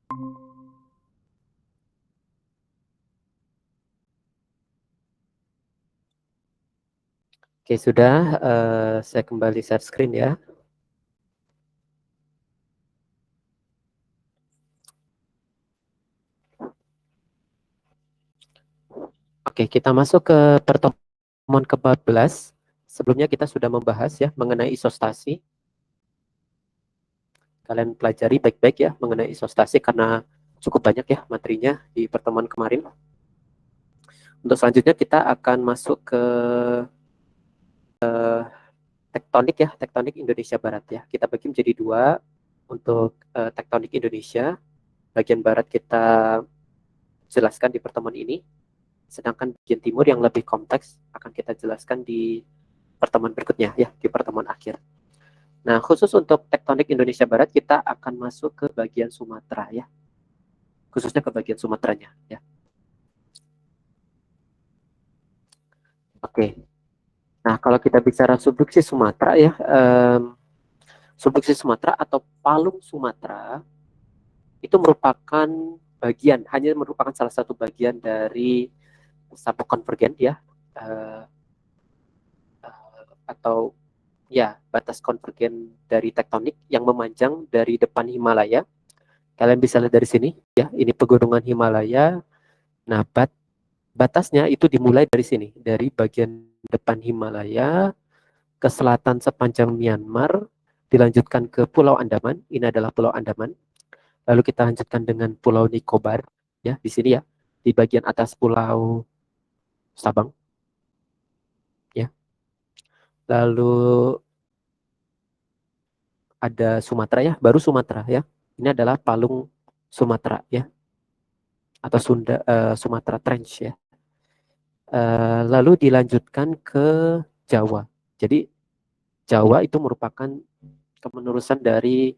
Oke, sudah. Saya kembali share screen ya. Oke, kita masuk ke pertemuan ke-14. Sebelumnya kita sudah membahas ya mengenai isostasi. Kalian pelajari baik-baik ya mengenai isostasi karena cukup banyak ya materinya di pertemuan kemarin. Untuk selanjutnya kita akan masuk ke tektonik ya, tektonik Indonesia Barat ya. Kita bagi menjadi dua untuk tektonik Indonesia. Bagian barat kita jelaskan di pertemuan ini, sedangkan bagian timur yang lebih kompleks akan kita jelaskan di pertemuan berikutnya ya, di pertemuan akhir. Nah, khusus untuk tektonik Indonesia Barat kita akan masuk ke bagian Sumatera ya, khususnya ke bagian Sumateranya ya. Oke. Nah, kalau kita bicara subduksi Sumatera ya, subduksi Sumatera atau palung Sumatera itu merupakan bagian, hanya merupakan salah satu bagian dari sabuk konvergen ya, uh, atau ya batas konvergen dari tektonik yang memanjang dari depan Himalaya. Kalian bisa lihat dari sini ya, ini pegunungan Himalaya. Nah, batasnya itu dimulai dari sini, dari bagian depan Himalaya ke selatan sepanjang Myanmar, dilanjutkan ke Pulau Andaman. Ini adalah Pulau Andaman. Lalu kita lanjutkan dengan Pulau Nicobar ya, di sini ya, di bagian atas Pulau Sabang ya. Lalu ada Sumatera ya, baru Sumatera ya. Ini adalah palung Sumatera ya, atau Sumatera Trench ya. Lalu dilanjutkan ke Jawa. Jadi Jawa itu merupakan kemenerusan dari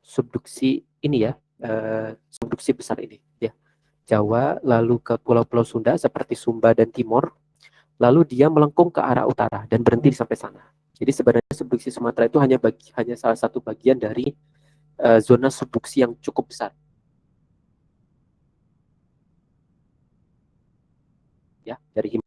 subduksi ini ya, subduksi besar ini ya. Jawa, lalu ke pulau-pulau Sunda seperti Sumba dan Timor, lalu dia melengkung ke arah utara dan berhenti sampai sana. Jadi sebenarnya subduksi Sumatera itu hanya salah satu bagian dari zona subduksi yang cukup besar ya, dari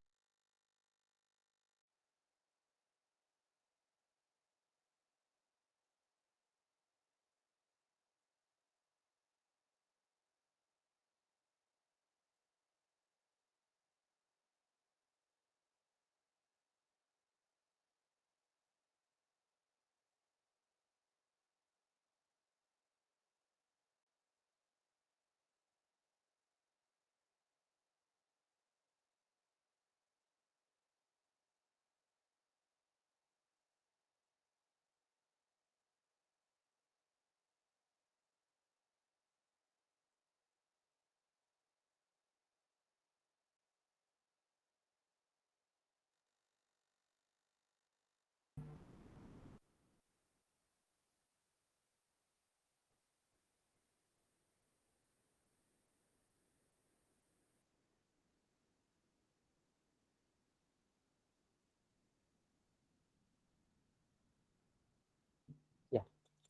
ya.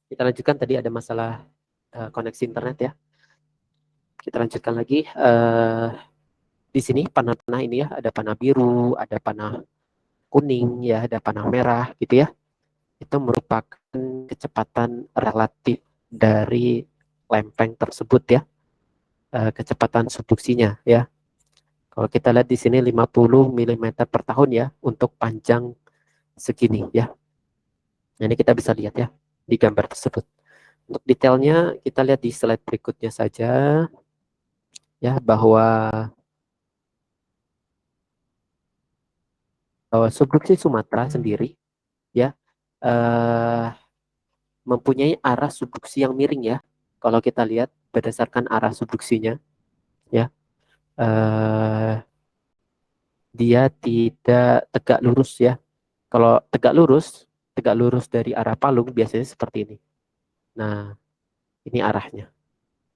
Kita lanjutkan, tadi ada masalah koneksi internet ya. Kita lanjutkan lagi. Di sini panah-panah ini ya, ada panah biru, ada panah kuning ya, ada panah merah gitu ya. Itu merupakan kecepatan relatif dari lempeng tersebut ya, kecepatan subduksinya ya. Kalau kita lihat di sini 50 mm per tahun ya untuk panjang segini ya. Nah, ini kita bisa lihat ya di gambar tersebut. Untuk detailnya kita lihat di slide berikutnya saja ya, bahwa subduksi Sumatera sendiri ya eh, mempunyai arah subduksi yang miring ya. Kalau kita lihat berdasarkan arah subduksinya ya, eh, dia tidak tegak lurus ya. Kalau tegak lurus dari arah palung biasanya seperti ini. Nah, ini arahnya.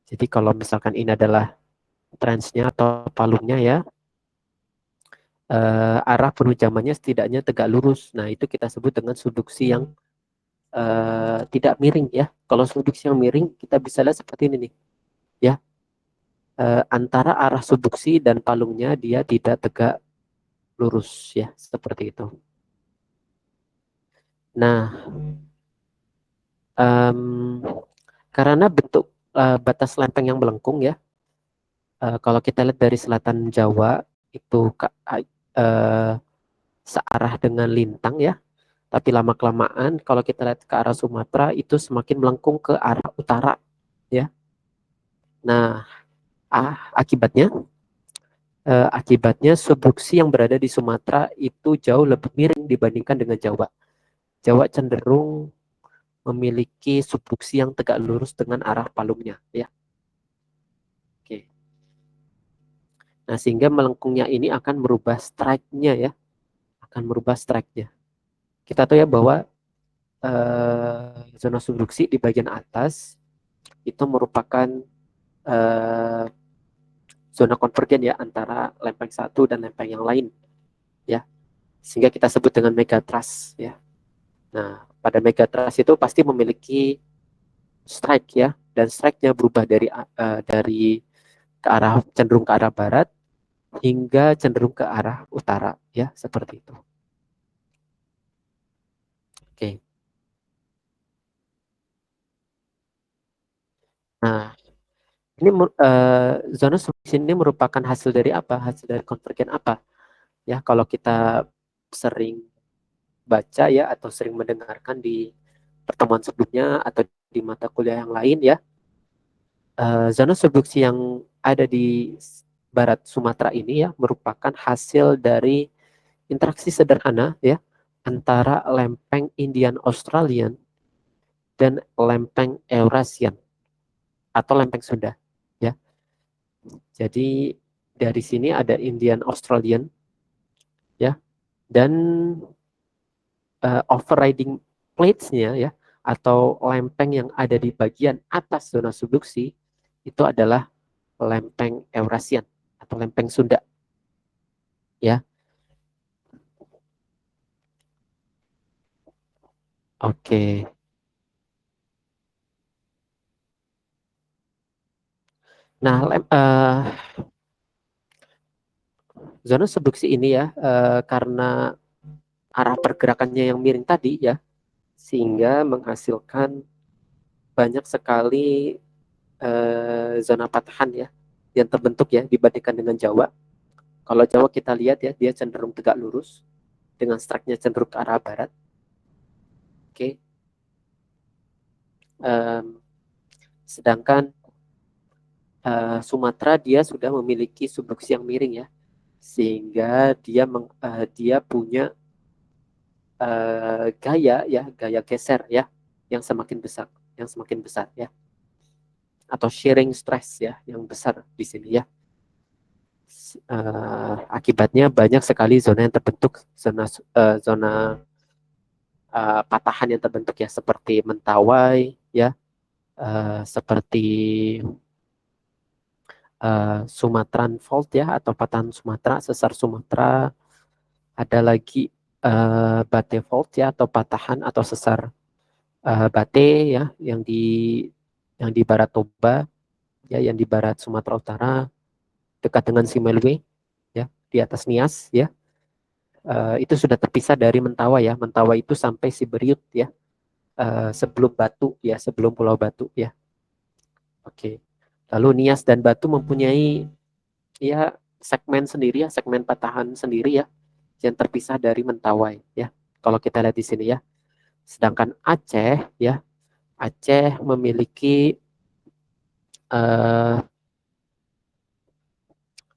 Jadi kalau misalkan ini adalah trenchnya atau palungnya ya, arah penujamannya setidaknya tegak lurus. Nah, itu kita sebut dengan subduksi yang tidak miring ya. Kalau subduksi yang miring kita bisa lihat seperti ini nih ya. Antara arah subduksi dan palungnya dia tidak tegak lurus ya, seperti itu. Nah, um, karena bentuk batas lempeng yang melengkung ya, kalau kita lihat dari selatan Jawa itu searah dengan lintang ya, tapi lama kelamaan kalau kita lihat ke arah Sumatera itu semakin melengkung ke arah utara ya. Nah, akibatnya subduksi yang berada di Sumatera itu jauh lebih miring dibandingkan dengan Jawa. Jawa cenderung memiliki subduksi yang tegak lurus dengan arah palungnya ya. Oke. Nah, sehingga melengkungnya ini akan merubah strike-nya ya, akan merubah strike-nya. Kita tahu ya bahwa zona subduksi di bagian atas itu merupakan eh, zona konvergen ya antara lempeng satu dan lempeng yang lain ya, sehingga kita sebut dengan megatrust ya. Nah, pada megatrust itu pasti memiliki strike ya, dan strike-nya berubah dari ke arah cenderung ke arah barat hingga cenderung ke arah utara ya, seperti itu. Oke. Nah, ini zona subduksi ini merupakan hasil dari apa? Hasil dari konvergen apa? Ya, kalau kita sering baca ya atau sering mendengarkan di pertemuan sebelumnya atau di mata kuliah yang lain ya, zona subduksi yang ada di barat Sumatera ini ya merupakan hasil dari interaksi sederhana ya antara lempeng Indian Australian dan lempeng Eurasian atau lempeng Sunda ya. Jadi dari sini ada Indian Australian ya, dan overriding plates-nya ya atau lempeng yang ada di bagian atas zona subduksi itu adalah lempeng Eurasian atau lempeng Sunda ya. Oke. Nah, zona subduksi ini ya karena arah pergerakannya yang miring tadi ya, sehingga menghasilkan banyak sekali zona patahan ya yang terbentuk ya dibandingkan dengan Jawa. Kalau Jawa kita lihat ya dia cenderung tegak lurus dengan strike-nya cenderung ke arah barat. Oke. Um, Sedangkan Sumatera dia sudah memiliki subduksi yang miring ya, sehingga dia punya gaya geser ya yang semakin besar ya, atau shearing stress ya yang besar di sini ya. Akibatnya banyak sekali zona yang terbentuk, zona patahan yang terbentuk ya, seperti Mentawai ya, seperti Sumatran Fault ya atau patahan Sumatera, sesar Sumatera. Ada lagi Bate Fault ya atau patahan atau sesar Bate ya yang di barat Toba ya, yang di barat Sumatera Utara dekat dengan Simelwe ya, di atas Nias ya. Itu sudah terpisah dari Mentawai ya. Mentawai itu sampai Siberiut ya, sebelum Batu ya, sebelum Pulau Batu ya. Oke. Lalu Nias dan Batu mempunyai ya segmen sendiri ya, segmen patahan sendiri ya, yang terpisah dari Mentawai ya. Kalau kita lihat di sini ya. Sedangkan Aceh ya, Aceh memiliki uh,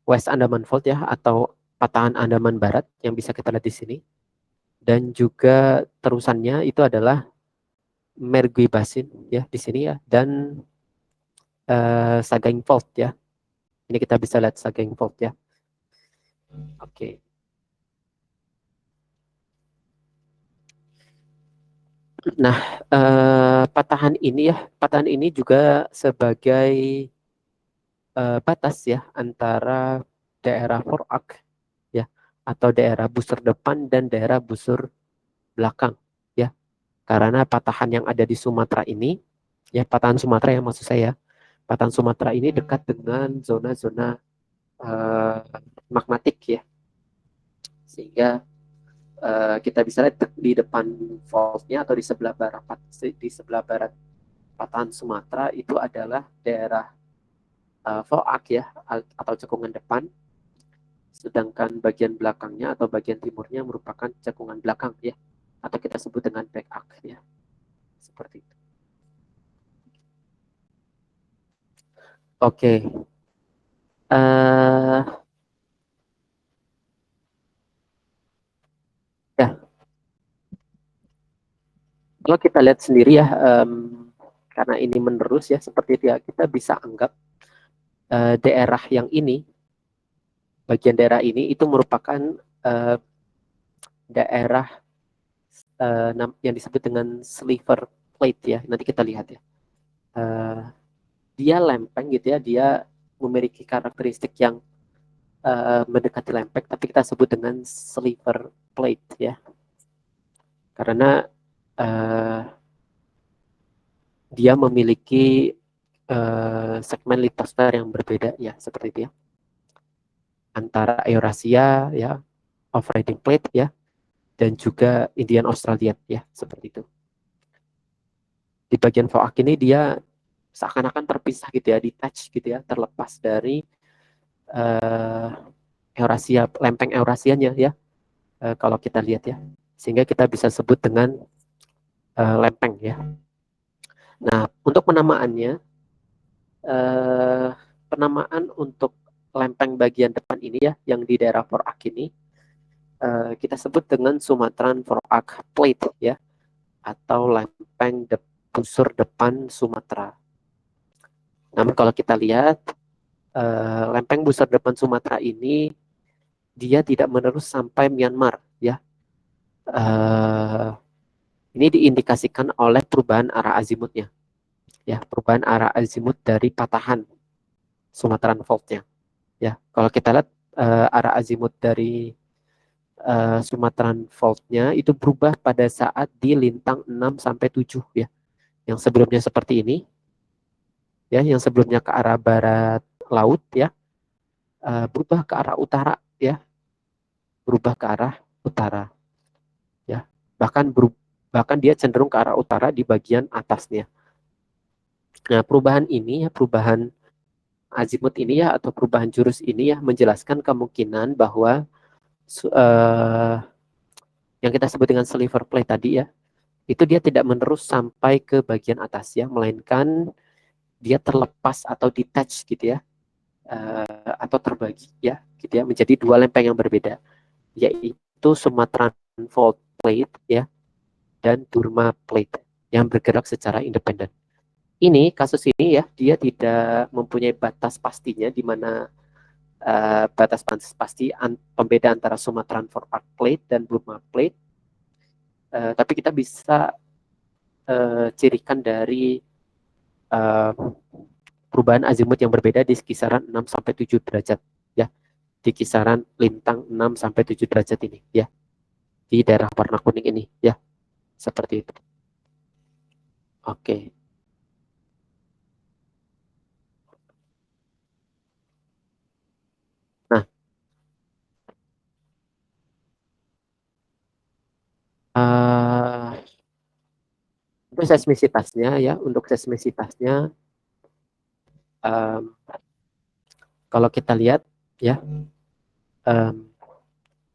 West Andaman Fault ya atau patahan Andaman Barat yang bisa kita lihat di sini. Dan juga terusannya itu adalah Mergui Basin ya di sini ya, dan Sagaing Fault ya. Ini kita bisa lihat Sagaing Fault ya. Oke. Nah, patahan ini juga sebagai batas ya antara daerah forak ya atau daerah busur depan dan daerah busur belakang ya. Karena patahan yang ada di Sumatera ini, ya patahan Sumatera ya maksud saya, patahan Sumatera ini dekat dengan zona-zona magmatik ya, sehingga kita bisa lihat di depan faultnya atau di sebelah barat patahan Sumatera itu adalah daerah Foak ya, atau cekungan depan, sedangkan bagian belakangnya atau bagian timurnya merupakan cekungan belakang ya, atau kita sebut dengan back arc ya, seperti itu. Oke, ya kalau kita lihat sendiri ya, karena ini menerus ya, seperti itu ya, kita bisa anggap daerah yang ini, bagian daerah ini itu merupakan uh, daerah yang disebut dengan sliver plate ya. Nanti kita lihat ya. Dia lempeng gitu ya, dia memiliki karakteristik yang mendekati lempeng, tapi kita sebut dengan sliver plate ya. Karena dia memiliki segmen litosfer yang berbeda ya, seperti itu ya. Antara Eurasia ya, off-riding plate ya, dan juga Indian Australian ya, seperti itu. Di bagian Foak ini dia seakan-akan terpisah gitu ya, detach gitu ya, terlepas dari Eurasia, lempeng Eurasianya ya, kalau kita lihat ya, sehingga kita bisa sebut dengan lempeng ya. Nah, untuk penamaannya, penamaan untuk lempeng bagian depan ini ya, yang di daerah Forak ini, kita sebut dengan Sumatran Forak Plate ya, atau lempeng busur depan Sumatera. Namun kalau kita lihat lempeng busur depan Sumatera ini dia tidak menerus sampai Myanmar ya. Ini diindikasikan oleh perubahan arah azimutnya ya, perubahan arah azimut dari patahan Sumatran Faultnya ya. Kalau kita lihat arah azimut dari Sumatran Faultnya itu berubah pada saat di lintang 6 sampai 7 ya. Yang sebelumnya seperti ini ya, yang sebelumnya ke arah barat laut ya, berubah ke arah utara ya, berubah ke arah utara ya. Bahkan dia cenderung ke arah utara di bagian atasnya. Nah, perubahan ini ya, perubahan azimut ini ya, atau perubahan jurus ini ya, menjelaskan kemungkinan bahwa uh, yang kita sebut dengan sliver plate tadi ya, itu dia tidak menerus sampai ke bagian atas ya, melainkan dia terlepas atau detach gitu ya, atau terbagi ya, gitu ya, menjadi dua lempeng yang berbeda, yaitu Sumatran Fault Plate ya, dan Burma Plate yang bergerak secara independen. Ini kasus ini ya, dia tidak mempunyai batas pastinya, di mana batas pasti pembeda antara Sumatran Forward Plate dan Burma Plate, tapi kita bisa cirikan dari uh, perubahan azimut yang berbeda di kisaran 6 sampai 7 derajat ya, di kisaran lintang 6 sampai 7 derajat ini ya, di daerah warna kuning ini ya, seperti itu. Oke. Nah, untuk seismisitasnya ya, untuk seismisitasnya um, kalau kita lihat ya, um,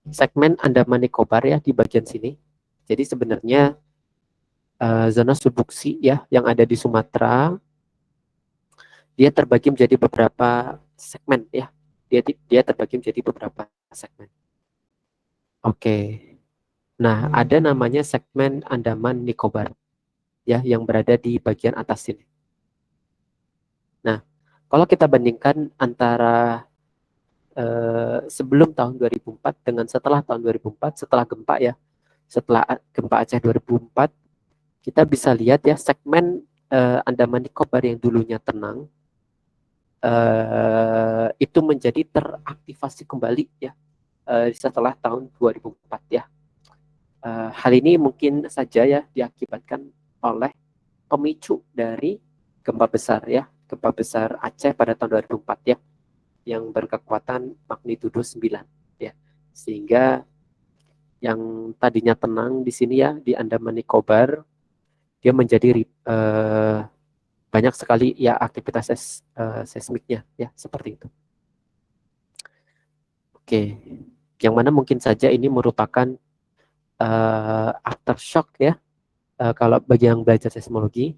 segmen Andaman Nicobar ya di bagian sini. Jadi sebenarnya zona subduksi ya yang ada di Sumatera, dia terbagi menjadi beberapa segmen ya. Dia terbagi menjadi beberapa segmen. Oke. Nah, ada namanya segmen Andaman Nicobar ya, yang berada di bagian atas sini. Nah, kalau kita bandingkan antara sebelum tahun 2004 dengan setelah tahun 2004, setelah gempa ya, setelah gempa Aceh 2004, kita bisa lihat ya, segmen Andaman Nicobar yang dulunya tenang itu menjadi teraktivasi kembali ya setelah tahun 2004 ya. Hal ini mungkin saja ya diakibatkan oleh pemicu dari gempa besar ya, gempa besar Aceh pada tahun 2004 ya, yang berkekuatan magnitudo 9 ya. Sehingga yang tadinya tenang di sini ya di Andaman Nicobar, dia menjadi banyak sekali ya aktivitas seismiknya ya, seperti itu. Oke, yang mana mungkin saja ini merupakan aftershock ya, kalau bagi yang belajar seismologi,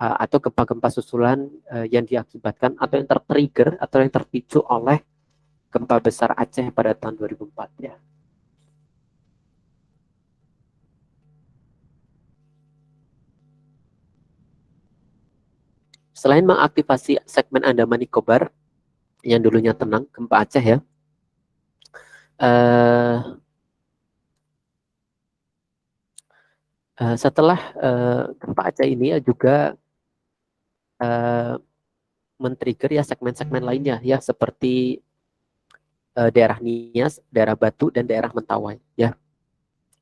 atau gempa-gempa susulan yang diakibatkan atau yang tertrigger atau yang terpicu oleh gempa besar Aceh pada tahun 2004 ya. Selain mengaktifasi segmen Andaman Nicobar yang dulunya tenang, gempa Aceh ya, setelah gempa Aceh ini ya juga men-trigger ya segmen-segmen lainnya ya, seperti daerah Nias, daerah Batu, dan daerah Mentawai ya.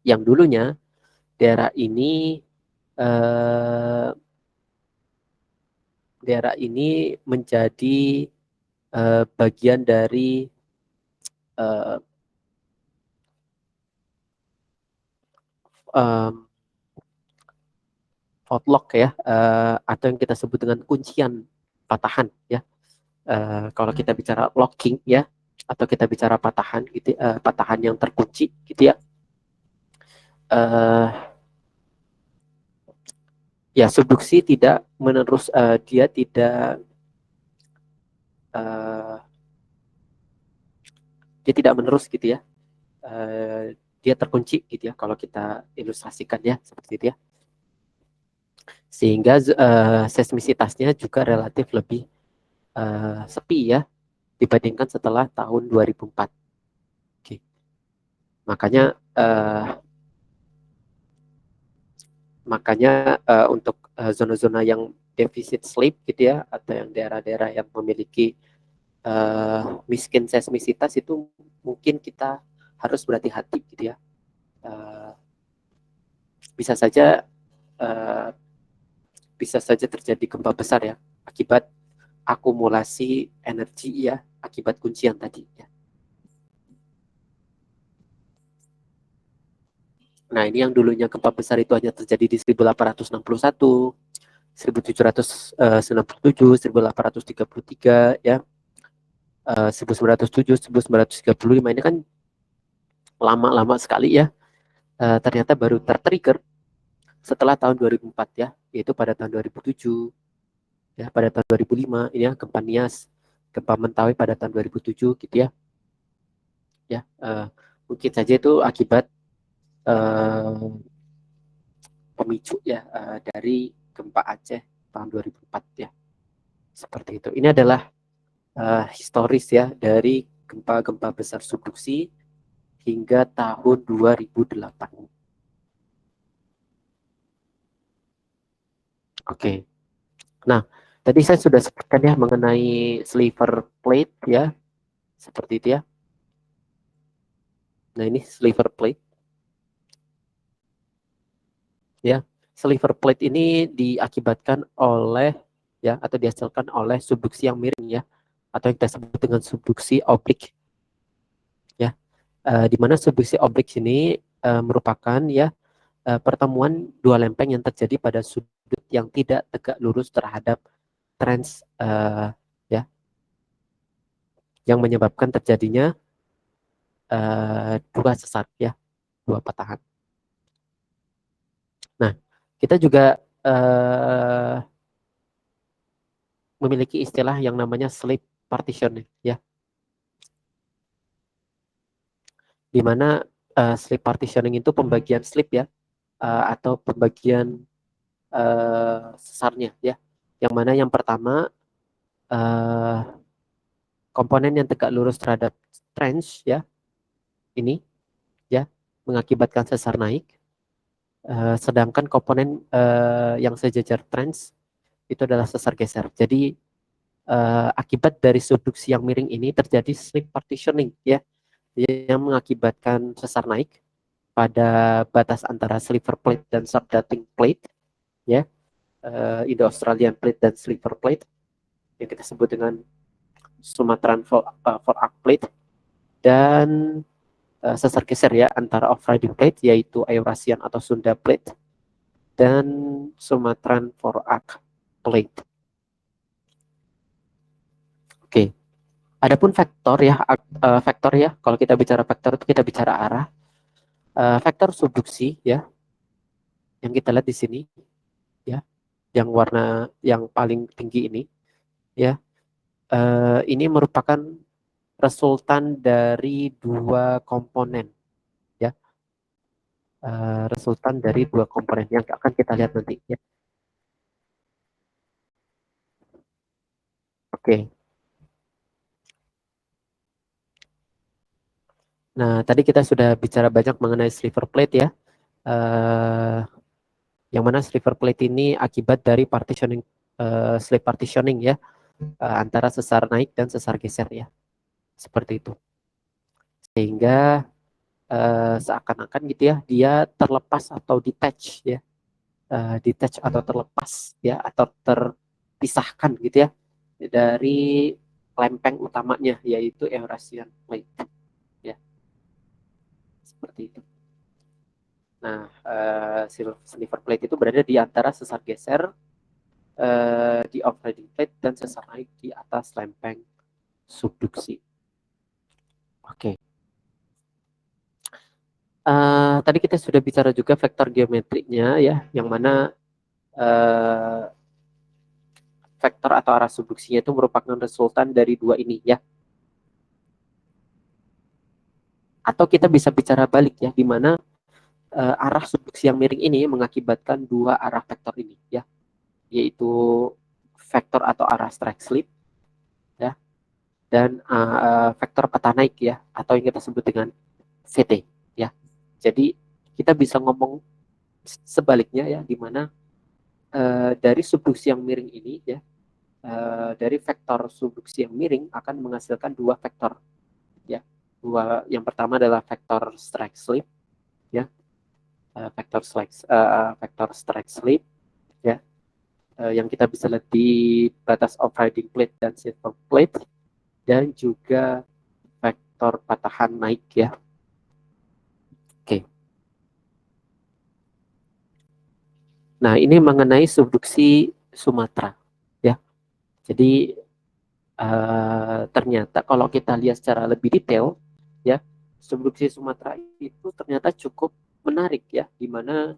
Yang dulunya daerah ini eh, menjadi bagian dari uh, um, fault lock ya, atau yang kita sebut dengan kuncian patahan ya. Kalau kita bicara locking ya, atau kita bicara patahan gitu, patahan yang terkunci gitu ya. Ya subduksi tidak menerus, dia tidak uh, menerus gitu ya. Dia terkunci gitu ya kalau kita ilustrasikan ya seperti itu ya. Sehingga seismisitasnya juga relatif lebih sepi ya dibandingkan setelah tahun 2004. Oke. Makanya untuk zona-zona yang defisit sleep gitu ya, atau yang daerah-daerah yang memiliki miskin seismisitas, itu mungkin kita harus berhati-hati gitu ya. Bisa saja uh, terjadi gempa besar ya akibat akumulasi energi ya, akibat kuncian tadi ya. Nah, ini yang dulunya gempa besar itu hanya terjadi di 1861, 1797, 1833 ya, 1907, 1935, ini kan lama-lama sekali ya. Ternyata baru tertrigger setelah tahun 2004 ya, yaitu pada tahun 2007 ya, pada tahun 2005 ini ya, gempa Nias, gempa Mentawai pada tahun 2007 gitu ya. Ya, mungkin saja itu akibat pemicu ya, dari gempa Aceh tahun 2004 ya. Seperti itu. Ini adalah historis ya dari gempa-gempa besar subduksi hingga tahun 2008. Oke. Nah, tadi saya sudah sebutkan ya mengenai sliver plate ya, seperti itu ya. Nah, ini sliver plate ya. Sliver plate ini diakibatkan oleh ya, atau dihasilkan oleh subduksi yang miring ya, atau yang kita sebut dengan subduksi oblik ya. Di mana subduksi oblik ini merupakan ya pertemuan dua lempeng yang terjadi pada sudut yang tidak tegak lurus terhadap trans ya, yang menyebabkan terjadinya dua sesar ya, dua patahan. Nah, kita juga memiliki istilah yang namanya slip partitioning ya, di mana slip partitioning itu pembagian slip ya, atau pembagian sesarnya ya, yang mana yang pertama komponen yang tegak lurus terhadap trench ya, ini ya mengakibatkan sesar naik, sedangkan komponen yang sejajar trench itu adalah sesar geser. Jadi akibat dari subduksi yang miring ini terjadi slip partitioning ya, yang mengakibatkan sesar naik pada batas antara Silver Plate dan Subducting Plate, ya, Indo-Australian Plate dan Silver Plate, yang kita sebut dengan Sumatran Forak Plate, dan sesar geser ya antara Off-Riding Plate yaitu Eurasian atau Sunda Plate dan Sumatran Forak Plate. Oke. Adapun vektor ya, vektor ya. Kalau kita bicara vektor itu kita bicara arah. Vektor subduksi ya, yang kita lihat di sini ya, yang warna yang paling tinggi ini ya, ini merupakan resultan dari dua komponen ya, resultan dari dua komponen yang akan kita lihat nanti ya. Oke. Nah, tadi kita sudah bicara banyak mengenai sliver plate ya. Yang mana sliver plate ini akibat dari partitioning, slip partitioning ya, antara sesar naik dan sesar geser ya. Seperti itu. Sehingga seakan-akan gitu ya, dia terlepas atau detach ya. Detach atau terlepas ya, atau terpisahkan gitu ya dari lempeng utamanya yaitu Eurasian Plate ya. Seperti itu. Nah, Silver Plate itu berada di antara sesar geser di Off-Riding Plate dan sesar naik di atas lempeng subduksi. Oke. Tadi kita sudah bicara juga vektor geometriknya ya, yang mana vektor atau arah subduksinya itu merupakan resultan dari dua ini ya. Atau kita bisa bicara balik ya, di mana arah subduksi yang miring ini mengakibatkan dua arah vektor ini ya, yaitu vektor atau arah strike slip ya, dan vektor patah naik ya, atau yang kita sebut dengan VT ya. Jadi kita bisa ngomong sebaliknya ya, di mana dari subduksi yang miring ini ya, dari vektor subduksi yang miring akan menghasilkan dua vektor ya. Yang pertama adalah vektor strike slip ya, vektor strike slip ya, yang kita bisa lihat di batas Off-Riding Plate dan Silver Plate, dan juga vektor patahan naik ya. Oke. Nah, ini mengenai subduksi Sumatera ya. Jadi ternyata kalau kita lihat secara lebih detail ya, subduksi Sumatera itu ternyata cukup menarik ya, di mana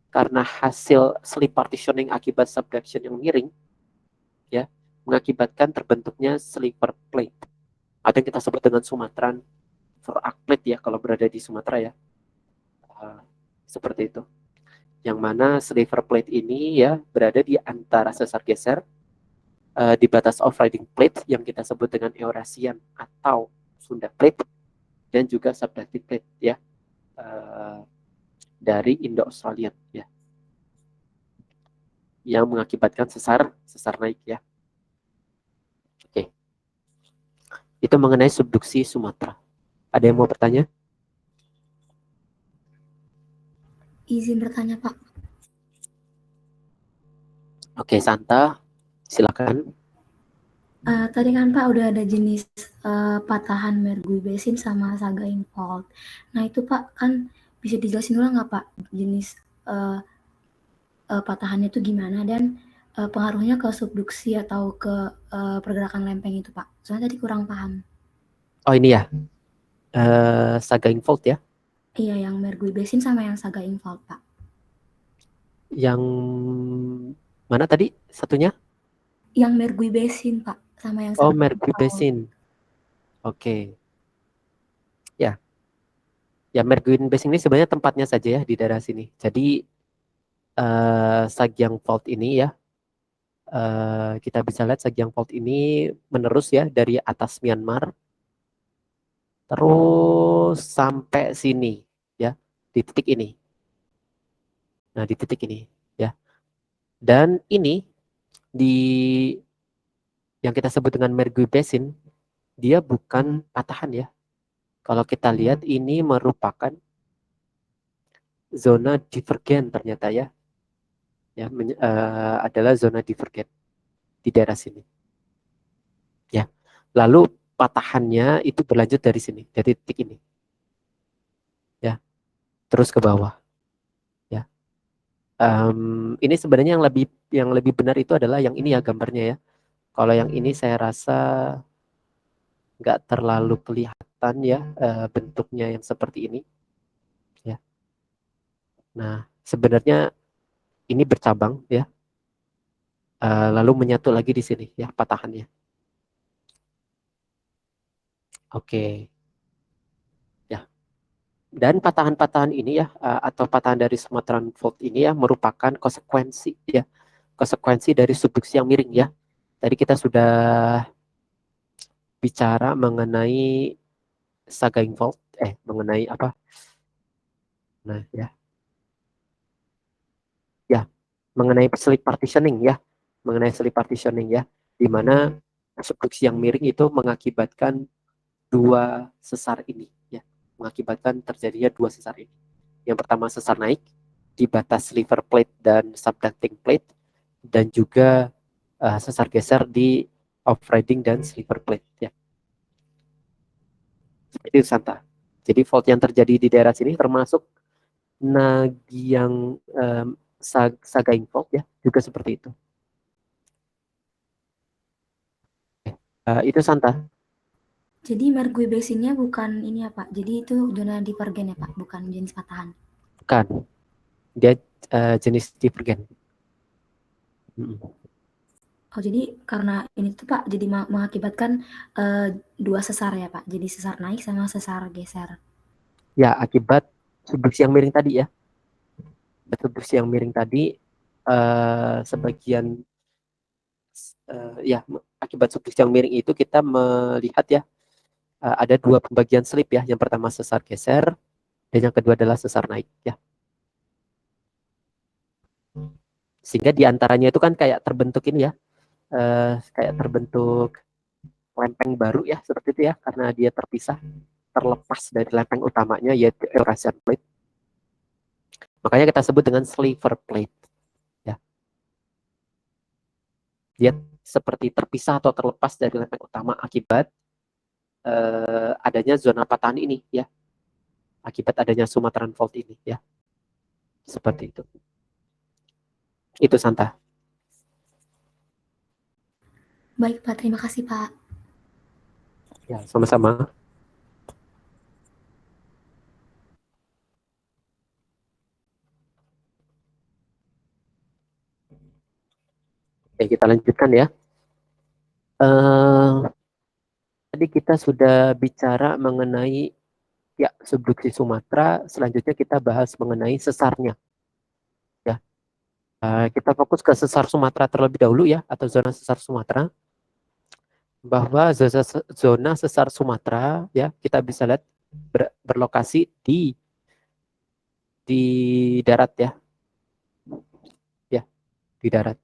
karena hasil slip partitioning akibat subduction yang miring ya, mengakibatkan terbentuknya sliver plate atau yang kita sebut dengan Sumatran Forak Plate ya kalau berada di Sumatera ya. Seperti itu. Yang mana sliver plate ini ya berada di antara sesar geser di batas Off-Riding Plate yang kita sebut dengan Eurasian atau Sunda Plate, dan juga Subducting Plate ya, dari Indo-Australian ya, yang mengakibatkan sesar naik ya. Oke. Itu mengenai subduksi Sumatera. Ada yang mau bertanya? Izin bertanya, Pak. Oke, Santa, silakan. Tadi kan Pak udah ada jenis patahan Mergui Basin sama Sagaing Fault. Nah itu Pak kan bisa dijelasin dulu nggak Pak jenis patahannya itu gimana dan pengaruhnya ke subduksi atau ke pergerakan lempeng itu Pak? Soalnya tadi kurang paham. Oh ini ya, Sagaing Fault ya. Iya yang Mergui Basin sama yang Sagaing Fault Pak. Yang mana tadi satunya? Yang Mergui Basin Pak sama yang Oh, Sagaing Mergui Fault. Basin. Oke. Ya, ya Mergui Basin ini sebenarnya tempatnya saja ya di daerah sini. Jadi Sagyang Fault ini ya, kita bisa lihat Sagyang Fault ini menerus ya dari atas Myanmar terus sampai sini ya, di titik ini. Nah, di titik ini ya. Dan ini di yang kita sebut dengan Mergui Basin, dia bukan patahan ya. Kalau kita lihat ini merupakan zona divergen ternyata ya, adalah zona divergen di daerah sini. Ya, lalu patahannya itu berlanjut dari sini, dari titik ini, ya, terus ke bawah. Ya, ini sebenarnya yang lebih benar itu adalah yang ini ya gambarnya ya. Kalau yang ini saya rasa nggak terlalu kelihatan ya bentuknya yang seperti ini. Ya, nah sebenarnya ini bercabang ya, lalu menyatu lagi di sini ya patahannya. Oke, ya. Dan patahan-patahan ini ya, atau patahan dari Sumatran Fault ini ya merupakan konsekuensi ya, konsekuensi dari subduksi yang miring ya. Tadi kita sudah bicara mengenai Sagaing Fault, mengenai apa? Nah ya, mengenai slip partitioning ya, mengenai slip partitioning ya, di mana subduksi yang miring itu mengakibatkan dua sesar ini ya, mengakibatkan terjadinya dua sesar ini. Yang pertama sesar naik di batas sliver plate dan subducting plate, dan juga sesar geser di off-riding dan sliver plate ya. Seperti itu Santa. Jadi fault yang terjadi di daerah sini termasuk Nagiang Sagaing Fault ya, juga seperti itu. Itu Santa. Jadi Mergui Basinnya bukan ini ya Pak, jadi itu zona divergen ya Pak, bukan jenis patahan. Bukan, dia jenis divergen. Oh jadi karena ini tuh Pak, jadi mengakibatkan dua sesar ya Pak, jadi sesar naik sama sesar geser. Ya, akibat subduksi yang miring tadi ya. Subduksi yang miring tadi, sebagian ya, akibat subduksi yang miring itu kita melihat ya, ada dua pembagian slip ya. Yang pertama sesar geser dan yang kedua adalah sesar naik ya. Sehingga diantaranya itu kan kayak terbentuk ini ya, kayak terbentuk lempeng baru ya, seperti itu ya, karena dia terpisah, terlepas dari lempeng utamanya yaitu Eurasian Plate. Makanya kita sebut dengan sliver plate ya. Dia seperti terpisah atau terlepas dari lempeng utama akibat adanya zona patahan ini ya, akibat adanya Sumatran Fault ini ya, seperti itu Santa. Baik Pak, terima kasih Pak. Ya, sama-sama. Oke, kita lanjutkan ya. Tadi kita sudah bicara mengenai ya subduksi Sumatera, selanjutnya kita bahas mengenai sesarnya ya. Kita fokus ke sesar Sumatera terlebih dahulu ya, atau zona sesar Sumatera. Bahwa zona sesar Sumatera ya, kita bisa lihat berlokasi di darat ya, di darat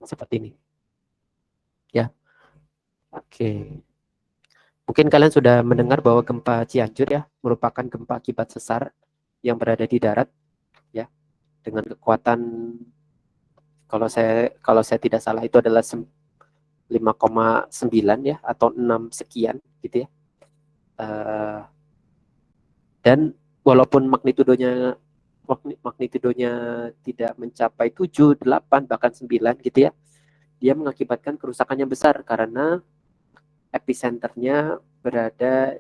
seperti ini ya. Oke, mungkin kalian sudah mendengar bahwa gempa Cianjur ya merupakan gempa akibat sesar yang berada di darat ya, dengan kekuatan, kalau saya tidak salah itu adalah 5,9 ya, atau 6 sekian gitu ya. Dan walaupun magnitudonya tidak mencapai 7, 8, bahkan 9 gitu ya, dia mengakibatkan kerusakan yang besar karena epicenternya berada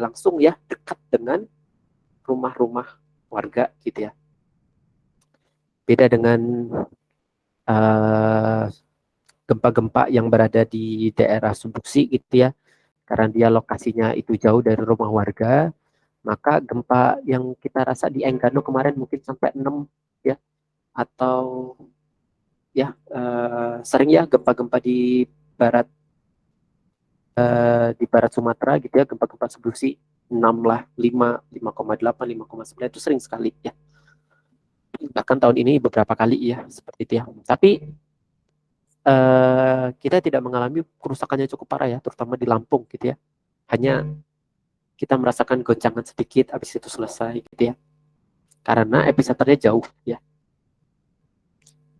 langsung ya, dekat dengan rumah-rumah warga gitu ya. Beda dengan gempa-gempa yang berada di daerah subduksi gitu ya, karena dia lokasinya itu jauh dari rumah warga, maka gempa yang kita rasa di Enggano kemarin mungkin sampai 6 ya, atau ya sering ya gempa-gempa barat di barat Sumatera gitu ya, gempa-gempa subduksi 6 lah, 5, 5,8, 5,9 itu sering sekali ya. Bahkan tahun ini beberapa kali ya seperti itu ya. Tapi kita tidak mengalami kerusakan yang cukup parah ya, terutama di Lampung gitu ya. Hanya kita merasakan goncangan sedikit, habis itu selesai gitu ya. Karena epicenternya jauh ya.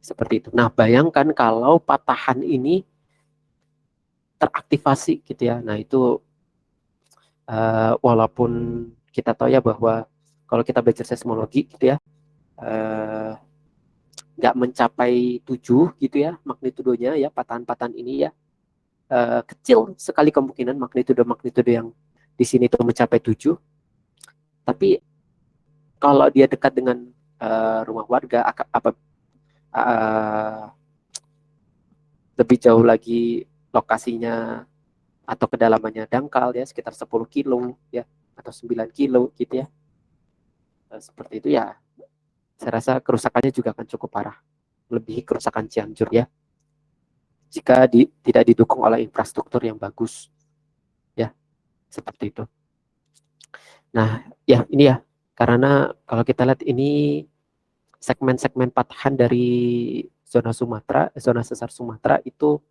Seperti itu. Nah, bayangkan kalau patahan ini teraktivasi gitu ya. Nah, itu walaupun kita tahu ya bahwa kalau kita belajar seismologi gitu ya, nggak mencapai 7 gitu ya magnitudonya ya, patahan-patahan ini ya, kecil sekali kemungkinan magnitudo yang di sini itu mencapai 7. Tapi kalau dia dekat dengan rumah warga, uh, lebih jauh lagi lokasinya atau kedalamannya dangkal ya, sekitar 10 kilo ya, atau 9 kilo gitu ya. Seperti itu ya, saya rasa kerusakannya juga akan cukup parah. Lebih kerusakan Cianjur ya, jika tidak didukung oleh infrastruktur yang bagus ya, seperti itu. Nah ya, ini ya, karena kalau kita lihat ini segmen-segmen patahan dari zona sesar Sumatera itu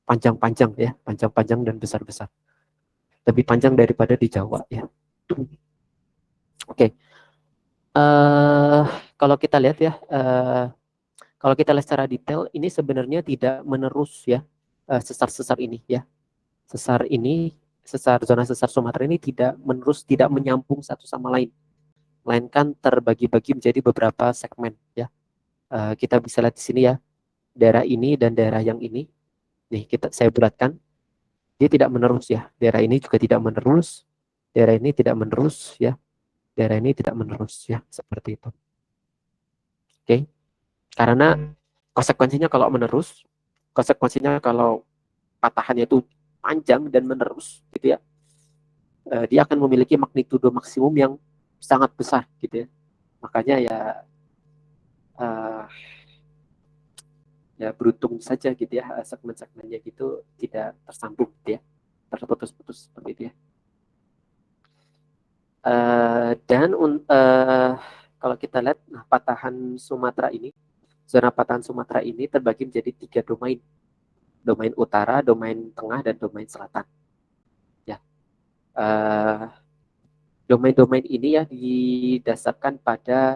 panjang-panjang ya, panjang-panjang dan besar-besar, lebih panjang daripada di Jawa ya. Oke, kalau kita lihat ya, kalau kita lihat secara detail, ini sebenarnya tidak menerus ya, sesar-sesar ini ya, sesar zona sesar Sumatera ini tidak menerus, tidak menyambung satu sama lain, melainkan terbagi-bagi menjadi beberapa segmen ya. Kita bisa lihat di sini ya, daerah ini dan daerah yang ini. Nih, saya bulatkan, dia tidak menerus ya. Daerah ini juga tidak menerus, daerah ini tidak menerus ya, daerah ini tidak menerus ya, seperti itu. Oke, karena konsekuensinya kalau menerus, konsekuensinya kalau patahannya itu panjang dan menerus gitu ya, dia akan memiliki magnitudo maksimum yang sangat besar gitu ya. Makanya ya, uh, ya beruntung saja gitu ya, segmen-segmennya gitu tidak tersambung gitu ya, terputus-putus seperti itu ya. Dan kalau kita lihat, nah, zona patahan Sumatera ini terbagi menjadi 3 domain. Domain utara, domain tengah, dan domain selatan. Ya, domain-domain ini ya didasarkan pada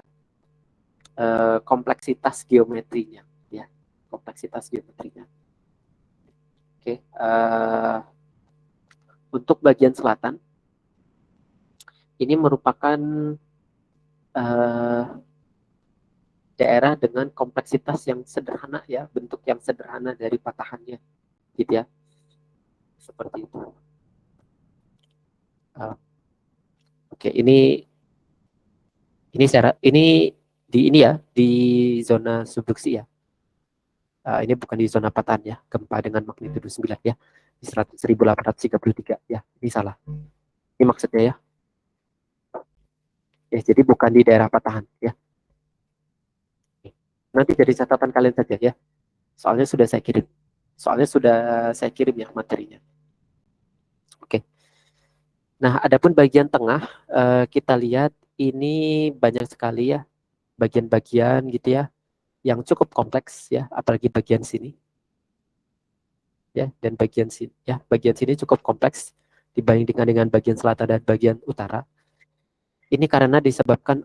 kompleksitas geometrinya. Ya, kompleksitas geometrinya. Oke, untuk bagian selatan ini merupakan daerah dengan kompleksitas yang sederhana ya, bentuk yang sederhana dari patahannya, gitu ya, seperti itu. Oke, ini ini ya, di zona subduksi ya. Ini bukan di zona patahan ya, gempa dengan magnitudo 9 ya, di 1833 ya, ini salah. Ini maksudnya ya. Ya, jadi bukan di daerah patahan ya. Nanti jadi catatan kalian saja ya. Soalnya sudah saya kirim. Ya materinya. Oke. Nah, adapun bagian tengah, kita lihat ini banyak sekali ya bagian-bagian gitu ya, yang cukup kompleks ya, apalagi bagian sini ya, dan bagian sini cukup kompleks dibandingkan dengan bagian selatan dan bagian utara. Ini karena disebabkan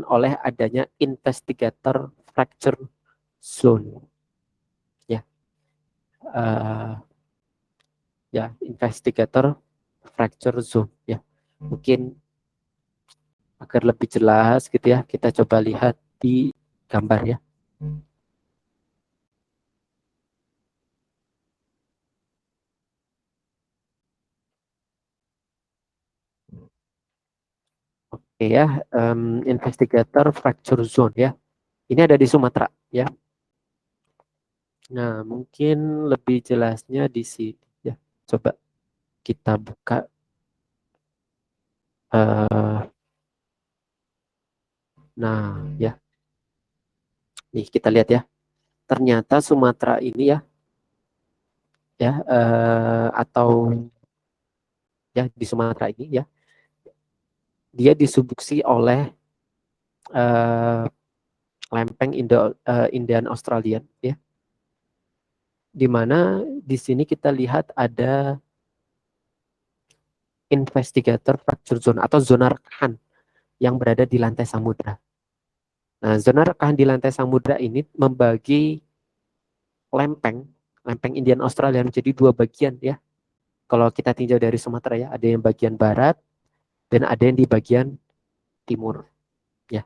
oleh adanya investigator fracture zone ya. Investigator fracture zone ya. Mungkin agar lebih jelas gitu ya, kita coba lihat di gambar ya. Oke ya, investigator fracture zone ya. Ini ada di Sumatera ya. Nah, mungkin lebih jelasnya di sini ya. Coba kita buka. Nah, ya. Nih kita lihat ya. Ternyata Sumatera ini ya, atau ya di Sumatera ini ya, dia disubduksi oleh lempeng Indian Australian ya. di mana di sini kita lihat ada investigator fracture zone atau zona rekahan yang berada di lantai samudra. Nah, zona rekahan di lantai samudra ini membagi lempeng Indian Australia menjadi dua bagian ya. Kalau kita tinjau dari Sumatera ya, ada yang bagian barat dan ada yang di bagian timur ya.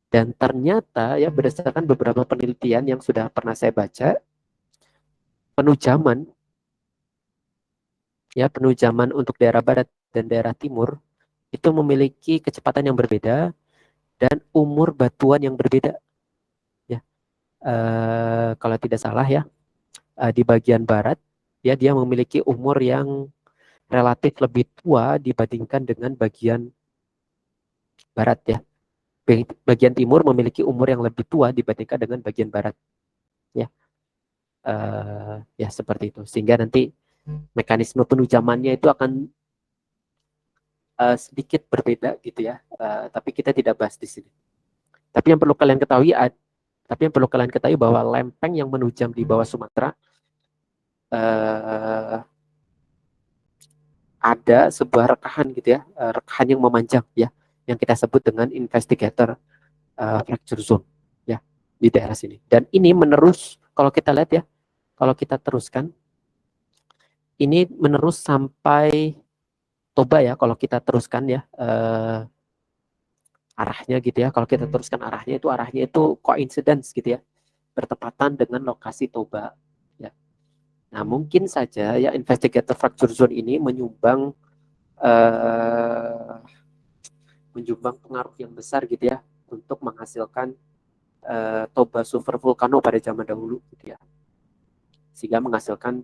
Dan ternyata ya berdasarkan beberapa penelitian yang sudah pernah saya baca, penujaman untuk daerah barat dan daerah timur itu memiliki kecepatan yang berbeda dan umur batuan yang berbeda ya. Kalau tidak salah ya, di bagian barat ya dia memiliki umur yang relatif lebih tua dibandingkan dengan bagian barat ya. Bagian timur memiliki umur yang lebih tua dibandingkan dengan bagian barat ya. Ya seperti itu, sehingga nanti mekanisme penujamannya itu akan sedikit berbeda gitu ya. Tapi kita tidak bahas di sini. Tapi yang perlu kalian ketahui bahwa lempeng yang menujam di bawah Sumatera ada sebuah rekahan gitu ya, rekahan yang memanjang ya, yang kita sebut dengan investigator fracture zone ya di daerah sini. Dan ini menerus kalau kita lihat ya, kalau kita teruskan ini menerus sampai Toba ya, kalau kita teruskan ya arahnya gitu ya, kalau kita teruskan arahnya itu coincidence gitu ya, bertepatan dengan lokasi Toba ya. Nah, mungkin saja ya investigator fracture zone ini menyumbang pengaruh yang besar gitu ya untuk menghasilkan Toba super volcano pada zaman dahulu gitu ya. Sehingga menghasilkan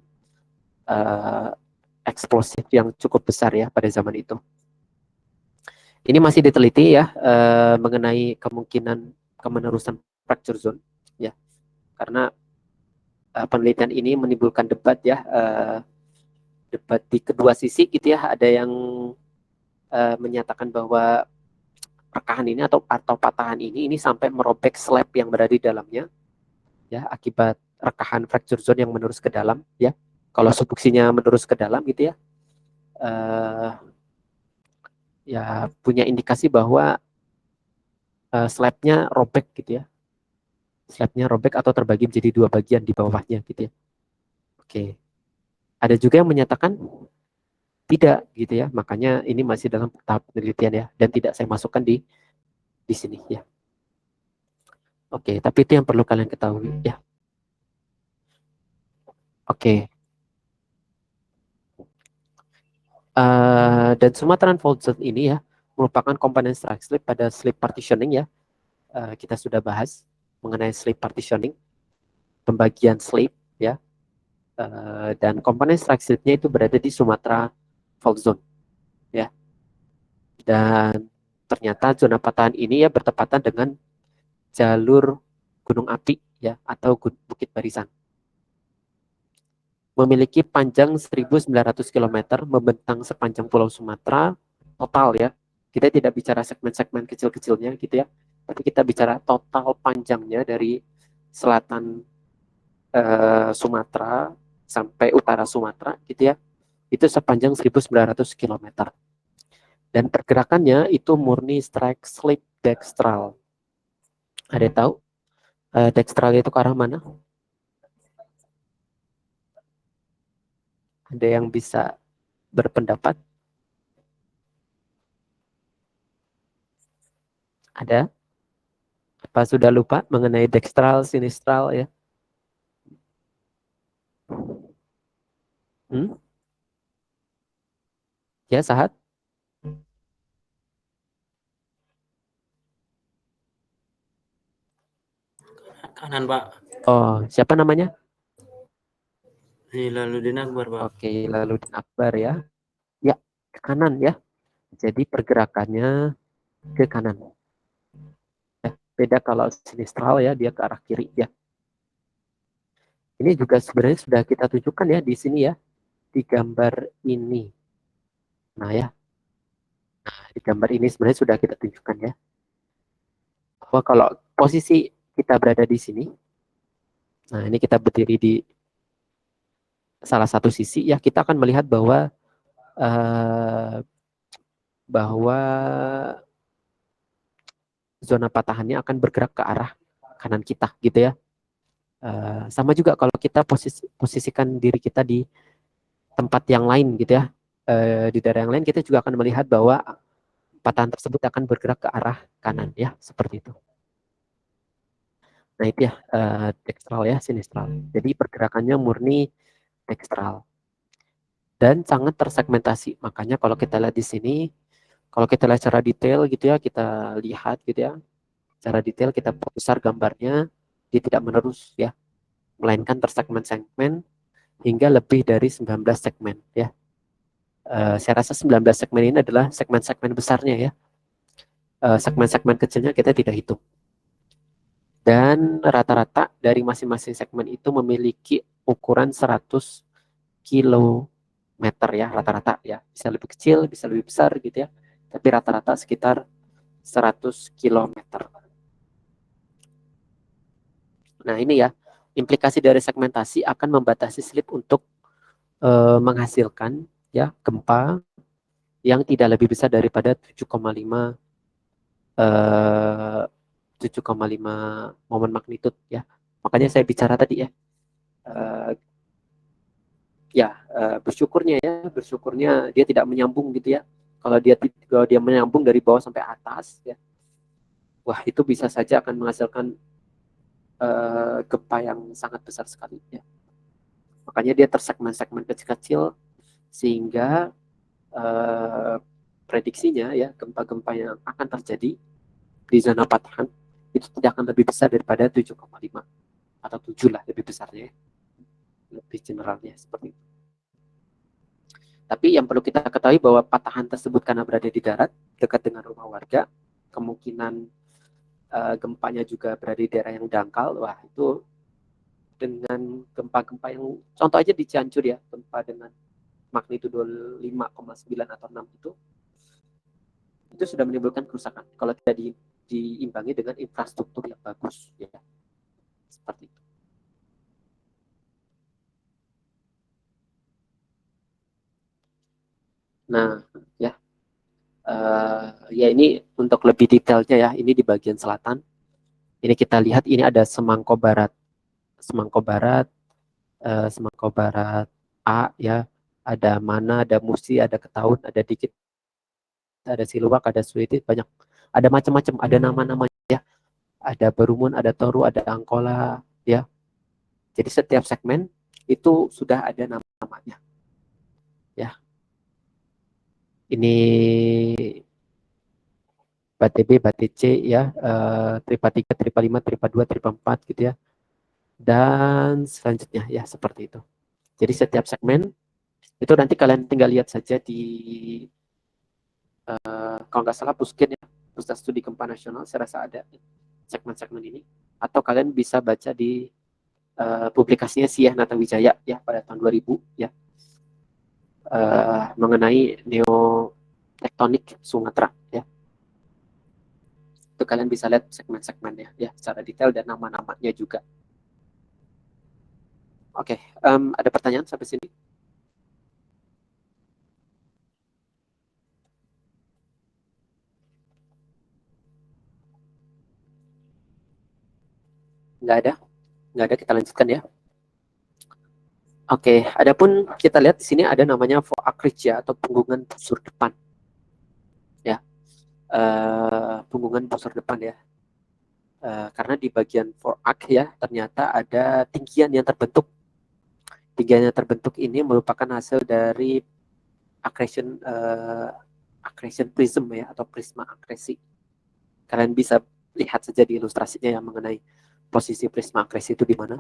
eksplosif yang cukup besar ya pada zaman itu. Ini masih diteliti ya mengenai kemungkinan kemenerusan fracture zone ya. Karena penelitian ini menimbulkan debat ya, debat di kedua sisi gitu ya. Ada yang menyatakan bahwa rekahan ini atau patahan ini sampai merobek slab yang berada di dalamnya ya, akibat rekahan fracture zone yang menerus ke dalam ya. Kalau subduksinya menerus ke dalam gitu ya, ya punya indikasi bahwa slabnya robek gitu ya, slabnya robek atau terbagi menjadi dua bagian di bawahnya gitu ya. Oke, ada juga yang menyatakan tidak gitu ya, makanya ini masih dalam tahap penelitian ya, dan tidak saya masukkan di sini ya. Oke, tapi itu yang perlu kalian ketahui ya. Oke. Dan Sumatran Fault Zone ini ya merupakan komponen strike slip pada slip partitioning ya. Kita sudah bahas mengenai slip partitioning, pembagian slip ya. Dan komponen strike slipnya itu berada di Sumatera Fault Zone ya. Dan ternyata zona patahan ini ya bertepatan dengan jalur gunung api ya atau Bukit Barisan. Memiliki panjang 1.900 km membentang sepanjang Pulau Sumatera total ya. Kita tidak bicara segmen-segmen kecil-kecilnya gitu ya, tapi kita bicara total panjangnya dari selatan Sumatera sampai utara Sumatera gitu ya. Itu sepanjang 1.900 km. Dan pergerakannya itu murni strike slip dextral. Ada yang tahu dextral itu ke arah mana? Ada yang bisa berpendapat? Ada? Apa sudah lupa mengenai dextral, sinistral ya? Ya, Sahat? Kanan, Pak. Oh, siapa namanya? Hilaluddin Akbar, Pak. Oke, Hilaluddin Akbar ya. Ya, ke kanan ya. Jadi pergerakannya ke kanan. Ya, beda kalau sinistral ya, dia ke arah kiri ya. Ini juga sebenarnya sudah kita tunjukkan ya di sini ya, di gambar ini. Nah ya, di gambar ini sebenarnya sudah kita tunjukkan ya. Bahwa kalau posisi kita berada di sini, nah ini kita berdiri di salah satu sisi ya kita akan melihat bahwa bahwa zona patahannya akan bergerak ke arah kanan kita gitu ya. Sama juga kalau kita posisikan diri kita di tempat yang lain gitu ya, di daerah yang lain kita juga akan melihat bahwa patahan tersebut akan bergerak ke arah kanan ya, seperti itu. Nah itu ya, tekstral ya, sinistral. Jadi pergerakannya murni tekstral dan sangat tersegmentasi. Makanya kalau kita lihat di sini, kalau kita lihat secara detail gitu ya, kita lihat gitu ya, secara detail kita besar gambarnya, dia tidak menerus ya, melainkan tersegmen-segmen hingga lebih dari 19 segmen ya. Saya rasa 19 segmen ini adalah segmen-segmen besarnya ya. Segmen-segmen kecilnya kita tidak hitung. Dan rata-rata dari masing-masing segmen itu memiliki ukuran 100 kilometer ya, rata-rata ya. Bisa lebih kecil, bisa lebih besar gitu ya. Tapi rata-rata sekitar 100 kilometer. Nah ini ya, implikasi dari segmentasi akan membatasi slip untuk menghasilkan ya gempa yang tidak lebih besar daripada 7,5 momen magnitud ya. Makanya saya bicara tadi ya, bersyukurnya dia tidak menyambung gitu ya. Kalau dia menyambung dari bawah sampai atas ya, wah itu bisa saja akan menghasilkan gempa yang sangat besar sekali ya. Makanya dia tersegmen-segmen kecil-kecil sehingga prediksinya ya gempa-gempa yang akan terjadi di zona patahan itu tidak akan lebih besar daripada 7,5 atau 7 lah lebih besarnya, lebih generalnya seperti itu. Tapi yang perlu kita ketahui bahwa patahan tersebut karena berada di darat dekat dengan rumah warga, kemungkinan gempanya juga berada di daerah yang dangkal. Wah itu dengan gempa-gempa yang contoh aja di Cianjur ya, gempa dengan magnitudo 5,9 atau 6 itu sudah menimbulkan kerusakan kalau tidak diimbangi dengan infrastruktur yang bagus ya, seperti itu. Nah ya, ya ini untuk lebih detailnya ya, ini di bagian selatan. Ini kita lihat ini ada Semangko Barat, Semangko Barat, Semangko Barat A ya, ada Mana, ada Musi, ada Ketaun, ada Dikit, ada Siluak, ada Suiti, banyak, ada macam-macam, ada nama-namanya ya, ada Berumun, ada Toru, ada Angkola ya. Jadi setiap segmen itu sudah ada nama-namanya ya. Ini Bate B, Bate C ya, Tripa 3, Tripa 5, Tripa 2, Tripa 4 gitu ya. Dan selanjutnya ya seperti itu. Jadi setiap segmen itu nanti kalian tinggal lihat saja di kalau nggak salah Puskin ya, Pusat Studi Gempa Nasional, saya rasa ada segmen-segmen ini. Atau kalian bisa baca di publikasinya Siah Natawijaya ya pada tahun 2000 ya, mengenai neotektonik Sumatera ya. Itu kalian bisa lihat segmen-segmennya ya secara detail dan nama-namanya juga. Oke, ada pertanyaan sampai sini? Nggak ada, kita lanjutkan ya. Oke, adapun kita lihat di sini ada namanya Voakrich ya, atau punggungan busur depan. Ya, punggungan busur depan ya. Karena di bagian Voak ya, ternyata ada tinggian yang terbentuk. Tinggian yang terbentuk ini merupakan hasil dari accretion prism ya, atau prisma akresi. Kalian bisa lihat saja di ilustrasinya yang mengenai posisi prisma akresi itu di mana.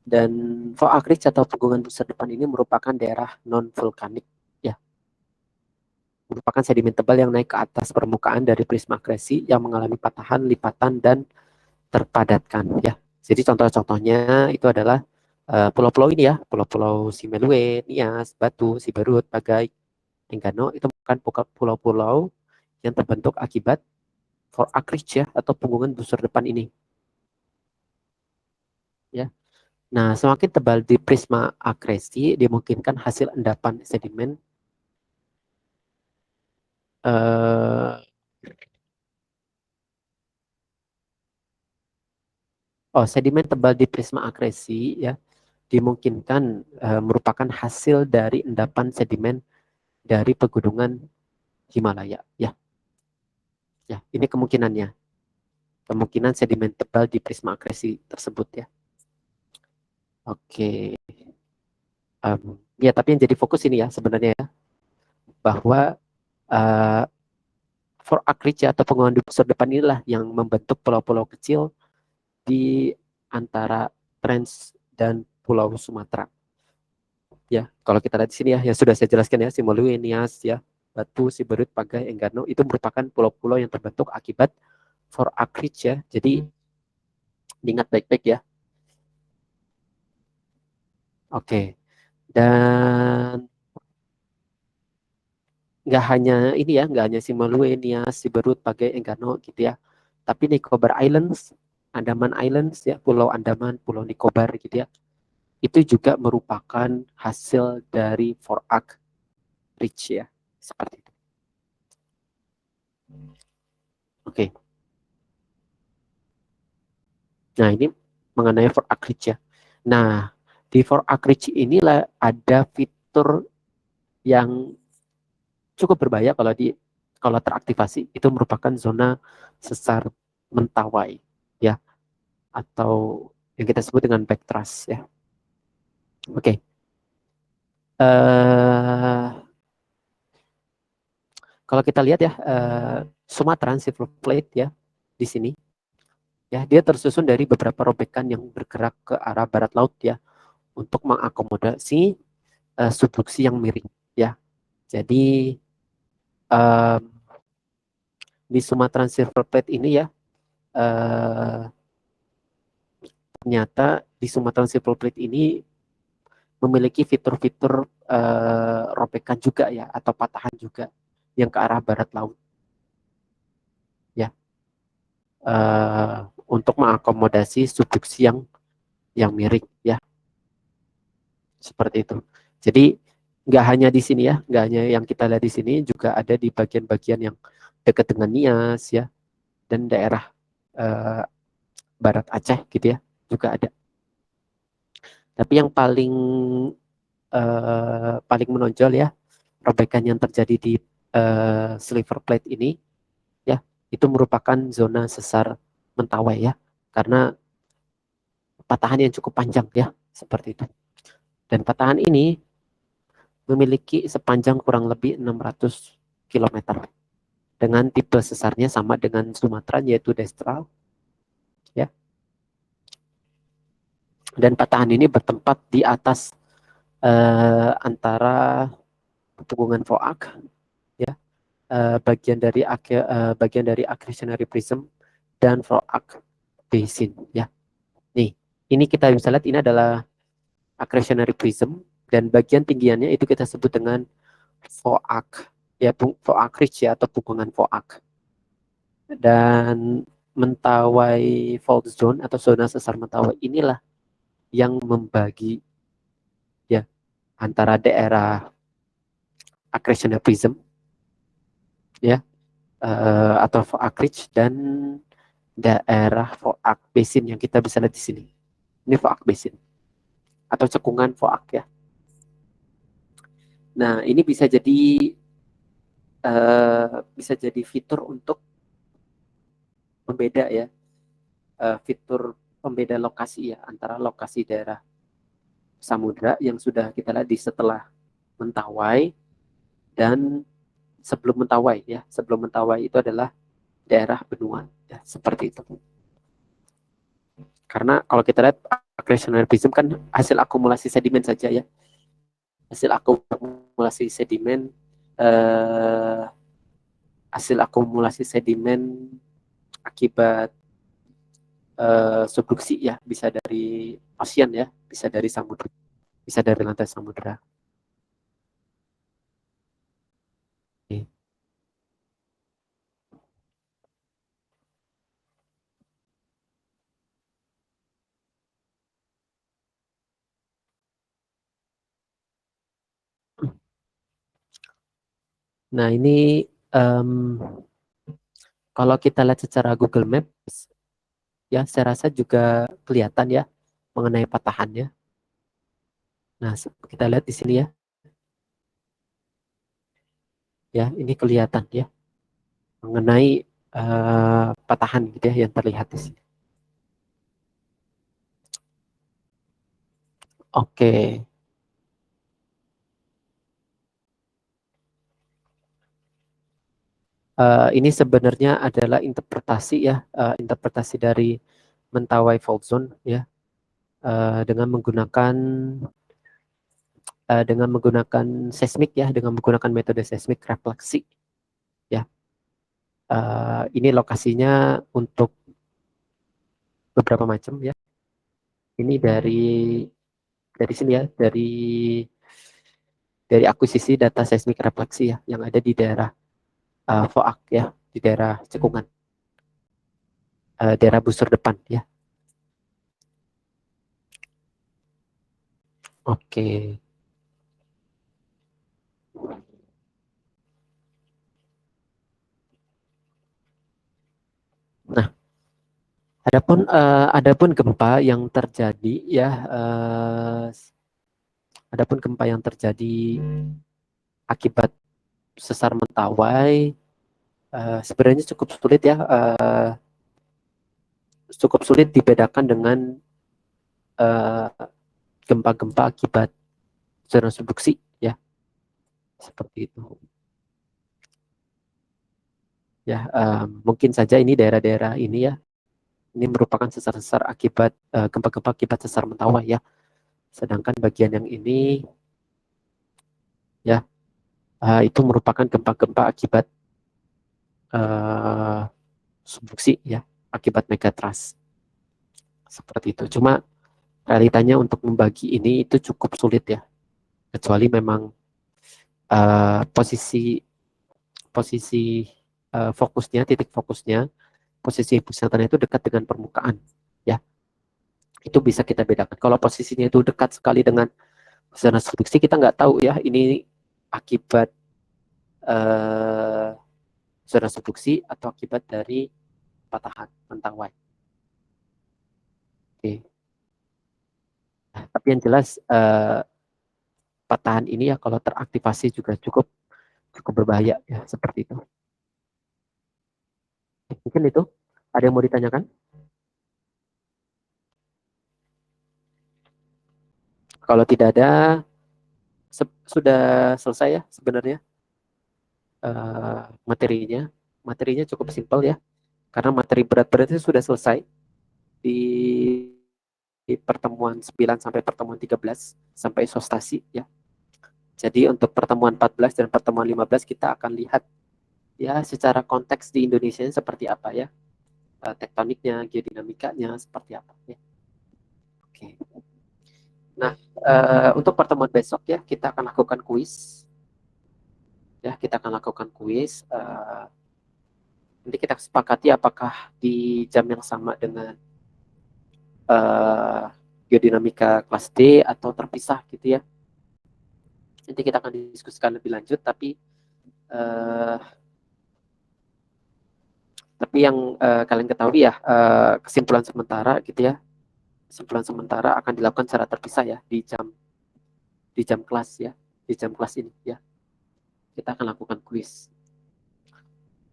Dan Voakrich atau punggungan busur depan ini merupakan daerah non-vulkanik ya. Merupakan sedimen tebal yang naik ke atas permukaan dari prisma akresi yang mengalami patahan, lipatan, dan terpadatkan ya. Jadi contoh-contohnya itu adalah pulau-pulau ini ya, pulau-pulau Simeluwe, Nias, Batu, Siberut, Bagai, Enggano, itu bukan pulau-pulau yang terbentuk akibat Voakrich ya, atau punggungan busur depan ini. Ya. Nah, semakin tebal di prisma akresi dimungkinkan hasil endapan sedimen sedimen tebal di prisma akresi ya dimungkinkan merupakan hasil dari endapan sedimen dari pegunungan Himalaya ya. Ya, ini kemungkinannya. Kemungkinan sedimen tebal di prisma akresi tersebut ya. Oke. Ya, tapi yang jadi fokus ini ya sebenarnya ya bahwa uh, for acreage atau penguahan di pusat depan inilah yang membentuk pulau-pulau kecil di antara Trans dan Pulau Sumatera. Ya, kalau kita lihat di sini ya, yang sudah saya jelaskan ya, Simolui, Nias, ya, Batu, Siberut, Pagai, Enggano, itu merupakan pulau-pulau yang terbentuk akibat for acreage ya. Jadi diingat baik-baik ya. Oke. Dan nggak hanya ini ya, nggak hanya Simalue, Nias, Siberut, Pagai, Enggano gitu ya. Tapi Nicobar Islands, Andaman Islands ya, Pulau Andaman, Pulau Nicobar gitu ya. Itu juga merupakan hasil dari Forak Ridge ya, seperti itu. Oke. Nah, ini mengenai Forak Ridge ya. Nah, di Forak Ridge inilah ada fitur yang cukup berbahaya kalau teraktivasi. Itu merupakan zona sesar mentawai ya, atau yang kita sebut dengan backthrust ya. Oke. Kalau kita lihat ya, Sumatera Silver Plate ya di sini ya, dia tersusun dari beberapa robekan yang bergerak ke arah barat laut ya untuk mengakomodasi subduksi yang miring ya. Jadi di Sumatera Silver Plate ini ya, ternyata di Sumatera Silver Plate ini memiliki fitur-fitur robekan juga ya, atau patahan juga yang ke arah barat laut ya, untuk mengakomodasi subduksi yang miring ya, seperti itu. Jadi nggak hanya di sini ya, nggak hanya yang kita lihat di sini, juga ada di bagian-bagian yang dekat dengan Nias ya, dan daerah barat Aceh gitu ya, juga ada. Tapi yang paling menonjol ya, robekan yang terjadi di Silver Plate ini ya, itu merupakan zona sesar Mentawai ya, karena patahan yang cukup panjang ya, seperti itu. Dan patahan ini memiliki sepanjang kurang lebih 600 km dengan tipe sesarnya sama dengan Sumatera, yaitu destral ya. Dan patahan ini bertempat di atas antara pegunungan Foak ya, bagian dari accretionary prism dan Foak basin ya. Nih, ini kita bisa lihat ini adalah accretionary prism, dan bagian tinggiannya itu kita sebut dengan Foak ya, Foak ridge ya, atau pegunungan Foak. Dan Mentawai fault zone atau zona sesar Mentawai inilah yang membagi ya antara daerah accretionary prism ya, atau Foak ridge, dan daerah Foak basin yang kita bisa lihat di sini. Ini Foak basin atau cekungan Foak ya. Nah, ini bisa jadi fitur untuk membeda ya, fitur pembeda lokasi ya, antara lokasi daerah samudra yang sudah kita lihat di setelah Mentawai dan sebelum Mentawai ya. Sebelum Mentawai itu adalah daerah benua ya, seperti itu. Karena kalau kita lihat accretionary prism kan hasil akumulasi sedimen saja ya. Hasil akumulasi sedimen eh, hasil akumulasi sedimen akibat subduksi ya, bisa dari ocean ya, bisa dari samudra, bisa dari lantai samudra. Oke. Nah ini kalau kita lihat secara Google Maps, ya saya rasa juga kelihatan ya mengenai patahannya. Nah kita lihat di sini ya, ini kelihatan ya mengenai patahan gitu ya yang terlihat di sini. Oke. Ini sebenarnya adalah interpretasi ya, interpretasi dari Mentawai Fault Zone ya, dengan menggunakan seismik ya, dengan menggunakan metode seismik refleksi ya. Ini lokasinya untuk beberapa macam ya. Ini dari sini ya, dari akuisisi data seismik refleksi ya, yang ada di daerah Foak ya, di daerah Cekungan, daerah busur depan ya. Oke. Nah, adapun gempa yang terjadi ya, adapun gempa yang terjadi akibat sesar Mentawai sebenarnya cukup sulit ya, cukup sulit dibedakan dengan gempa-gempa akibat zona subduksi ya, seperti itu. Ya, mungkin saja ini daerah-daerah ini ya, ini merupakan sesar-sesar akibat gempa-gempa akibat sesar Mentawai ya. Sedangkan bagian yang ini ya, itu merupakan gempa-gempa akibat subduksi ya, akibat megatrust. Seperti itu. Cuma realitanya untuk membagi ini itu cukup sulit ya. Kecuali memang posisi fokusnya, titik fokusnya, posisi epicenter itu dekat dengan permukaan ya. Itu bisa kita bedakan. Kalau posisinya itu dekat sekali dengan zona subduksi, kita nggak tahu ya ini akibat zona subduksi atau akibat dari patahan Mentawai. Oke. Nah, tapi yang jelas patahan ini ya kalau teraktivasi juga cukup berbahaya ya, seperti itu. Mungkin itu ada yang mau ditanyakan? Kalau tidak ada, sudah selesai ya sebenarnya materinya. Materinya cukup simpel ya, karena materi berat-beratnya sudah selesai di pertemuan 9 sampai pertemuan 13 sampai isostasi ya. Jadi untuk pertemuan 14 dan pertemuan 15 kita akan lihat ya secara konteks di Indonesia seperti apa ya, tektoniknya, geodinamikanya seperti apa ya. Oke. Nah, untuk pertemuan besok ya kita akan lakukan kuis. Ya, kita akan lakukan kuis. Nanti kita sepakati apakah di jam yang sama dengan geodinamika kelas D atau terpisah gitu ya. Nanti kita akan diskusikan lebih lanjut, tapi yang kalian ketahui ya, kesimpulan sementara gitu ya, kesimpulan sementara akan dilakukan secara terpisah ya di jam kelas ya, di jam kelas ini ya. Kita akan lakukan kuis.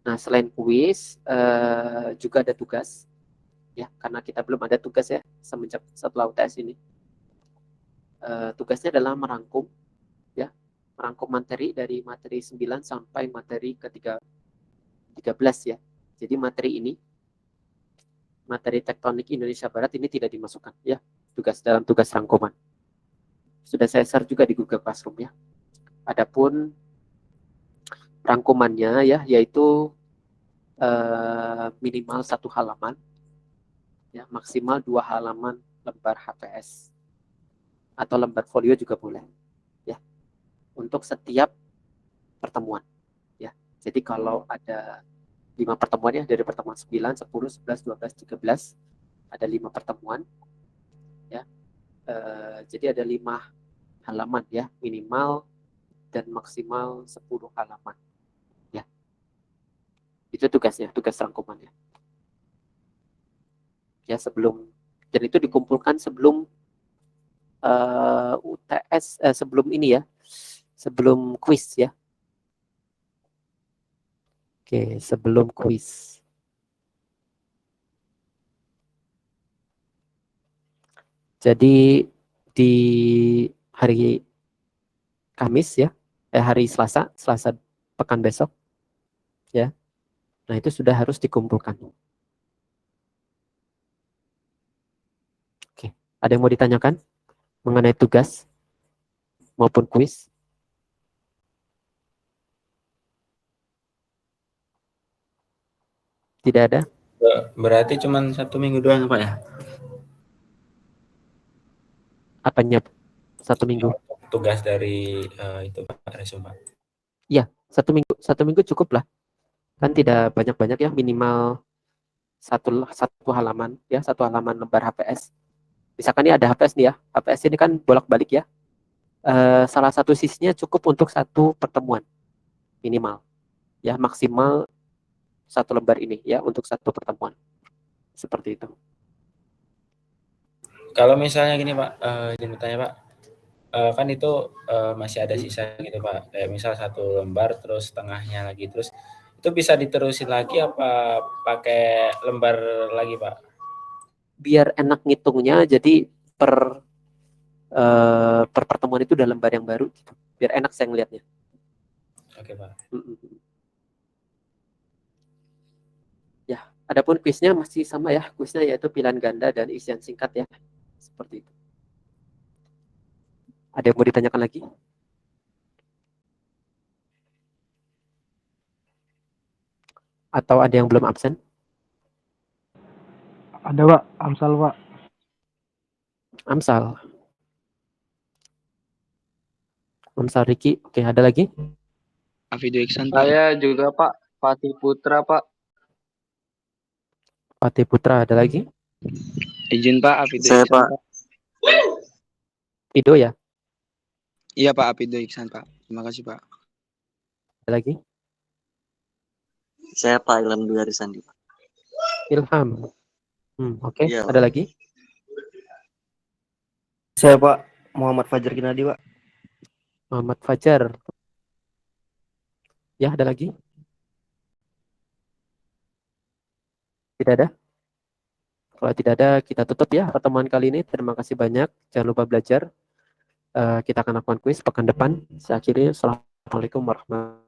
Nah, selain kuis juga ada tugas ya, karena kita belum ada tugas ya semenjak setelah UTS ini. Tugasnya adalah merangkum ya, merangkum materi dari materi 9 sampai materi ke-13 ya. Jadi materi ini, materi tektonik Indonesia Barat ini tidak dimasukkan ya, dalam tugas rangkuman. Sudah saya share juga di Google Classroom ya. Adapun rangkumannya ya, yaitu minimal 1 halaman ya, maksimal 2 halaman lembar HPS atau lembar folio juga boleh ya, untuk setiap pertemuan ya. Jadi kalau ada 5 pertemuan ya, dari pertemuan 9, 10, 11, 12, 13 ada 5 pertemuan ya. Jadi ada 5 halaman ya, minimal dan maksimal 10 halaman. Itu tugasnya, tugas rangkumannya. Ya, sebelum, dan itu dikumpulkan sebelum UTS, sebelum ini ya, sebelum kuis ya. Oke, sebelum kuis. Jadi di hari Kamis ya, hari Selasa pekan besok ya. Nah, itu sudah harus dikumpulkan. Oke, ada yang mau ditanyakan mengenai tugas maupun kuis? Tidak ada? Berarti cuma 1 minggu doang Pak ya? Apanya 1 minggu? Tugas dari itu Pak resume Pak. Iya, 1 minggu cukup lah. Kan tidak banyak-banyak ya, minimal satu halaman ya, satu halaman lembar HPS. Misalkan ini ada HPS nih ya, HPS ini kan bolak-balik ya. Salah satu sisinya cukup untuk satu pertemuan minimal ya, maksimal satu lembar ini ya untuk satu pertemuan, seperti itu. Kalau misalnya gini Pak, izin bertanya Pak, kan itu masih ada sisa gitu Pak, kayak misal 1 lembar terus tengahnya lagi, terus itu bisa diterusin lagi apa pakai lembar lagi Pak? Biar enak ngitungnya, jadi per pertemuan itu udah lembar yang baru gitu. Biar enak saya ngelihatnya. Oke Pak. Ya, adapun kuisnya masih sama ya, kuisnya yaitu pilihan ganda dan isian singkat ya, seperti itu. Ada yang mau ditanyakan lagi? Atau ada yang belum absen? Ada Pak, Amsal Pak. Amsal. Amsal Riki. Oke, ada lagi? Afido Iksan Pak. Saya juga Pak, Fatih Putra Pak. Fatih Putra, ada lagi? Izin Pak, Afido Saya Iksan Pak. Pak. Ido ya? Iya Pak, Afido Iksan Pak. Terima kasih Pak. Ada lagi? Saya Pak Ilham Dwi Arisandi Pak. Ilham. Oke. Iya, Ada Pak. lagi? Saya Pak Muhammad Fajar Kinadi Pak. Muhammad Fajar. Ya, ada lagi? Tidak ada? Kalau tidak ada, kita tutup ya pertemuan kali ini. Terima kasih banyak. Jangan lupa belajar. Kita akan lakukan kuis pekan depan. Saya akhiri. Assalamualaikum warahmatullahi wabarakatuh.